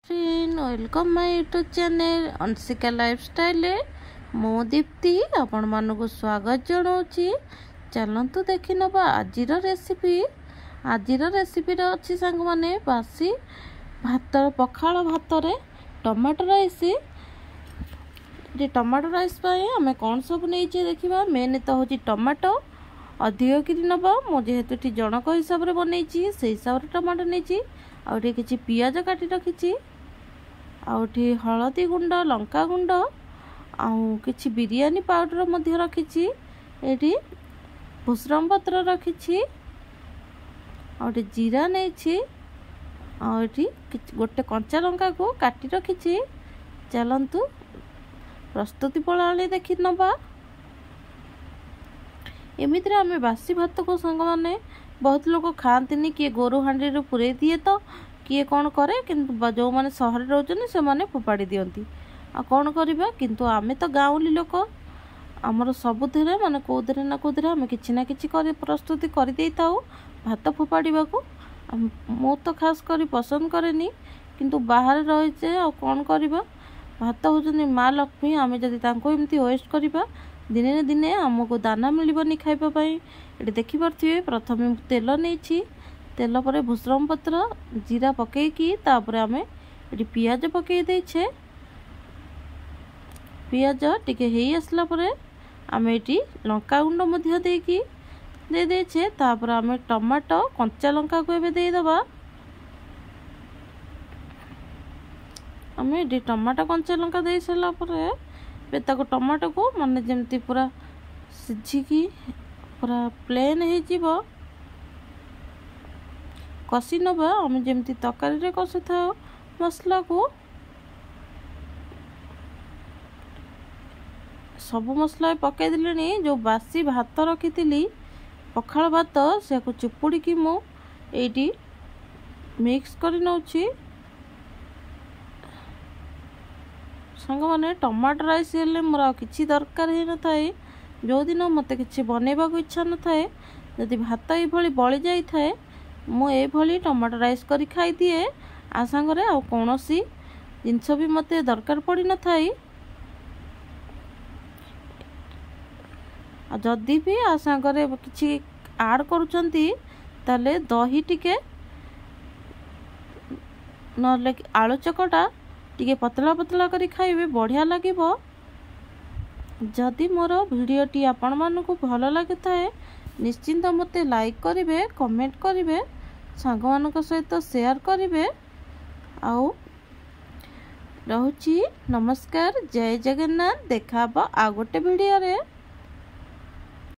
Friend welcome my YouTube channel Anshika lifestyle मो दीप्ति आपण मानक स्वागत जनाऊँगी। चलतु देखि नबा आजिर रेसिपी। आजिर रेसिपी अच्छी सांग माने बासी भात पखाल भात रे टमाटो राइस। टमाटो राइस आम कौन सब नहीं देखा। मेन तो हूँ टमाटो अधिक कि नबा मो जेहेतु जनक हिसाब से बनई से हिसाब से टमाटो नहीं आउे किसी पियाज काटी रखी आउठी हलदी गुंड लंका गुंड आउ किछि बिरयानी पाउडर मध्य रखी एटी भुसरम पत्र रखी आउटे जीरा नहीं आउटी गोटे कंचा लंका को काटी रखी। चलतु प्रस्तुति प्रणाली देखि नबा। एमितिरे आमे बासी भात को संग माने बहुत लोग खाती किए गोरु हांडी पुरे दिए तो किए कौन करे किंतु जो मैंने सहर रोचन से मैंने फोपाड़ी दियंती आ कौन करवा। किंतु आमे तो गाँवली लोक आमर सबुथिरे माने कोथिरे ना कोथिरे आमे किछि ना किछि कर प्रस्तुति कर दे थाउ भात फोपाड़ा को। मु तो खास करी पसंद करेनी किंतु बाहर रही आ कौन करवा। भात होचनी माँ लक्ष्मी आमे जदि तांको एमती वेस्ट करवा दिने न दिने आमको दाना मिलबनी खाइबा। ये देखि पारथिबे प्रथमे तेल नहीं तेल पर भुसरम पत्र जीरा पकईकी तापर आमे ये पियाज पकई देछे। पियाज टिके हेई आसला परे आमे ये लंका गुंड मध्य देकी दे देछे। तापर आमे टमाटो कंचा लंका को एबे दे दबा। आमे ये टमाटो कंचा लंका दे सारा परे टमाटो को माने जमती पूरा सिझिकी पूरा प्लेन हो जीवो कषि नबा। आम जमती तरकारी रे कषि था मसला को सब मसला पकई देले। जो बासी भात रखी पखाल भात से चिपुड़ी की मु एटी मिक्स कर नउछि। संग माने टमाटो राइस हेले मोर किछि दरकार हे न थाए। जो दिन मते किछि बनेबा को इच्छा न थाए जदि भात ए भली बळी जाई थाए मु ए भली टमाटो राइस करी खाई दिए। आ संगरे आ कोनोसी जिंस भी मते दरकार पड़ी न थाए। आ जदि भी आ संगरे किछि ऐड करूचंती ताले दही टिके नले आलू चकटा टिके पतला पतला करी खाइबे बढ़िया लागिबो। जदि मोर भिडियोटी आपण मानकु भल लगे थाए निश्चिंत मते लाइक करिवे कमेंट करिवे सांग मानक सहित शेयर करिवे। आउ रहुची नमस्कार जय जगन्नाथ। देखा आ गोटे भिडियो रे।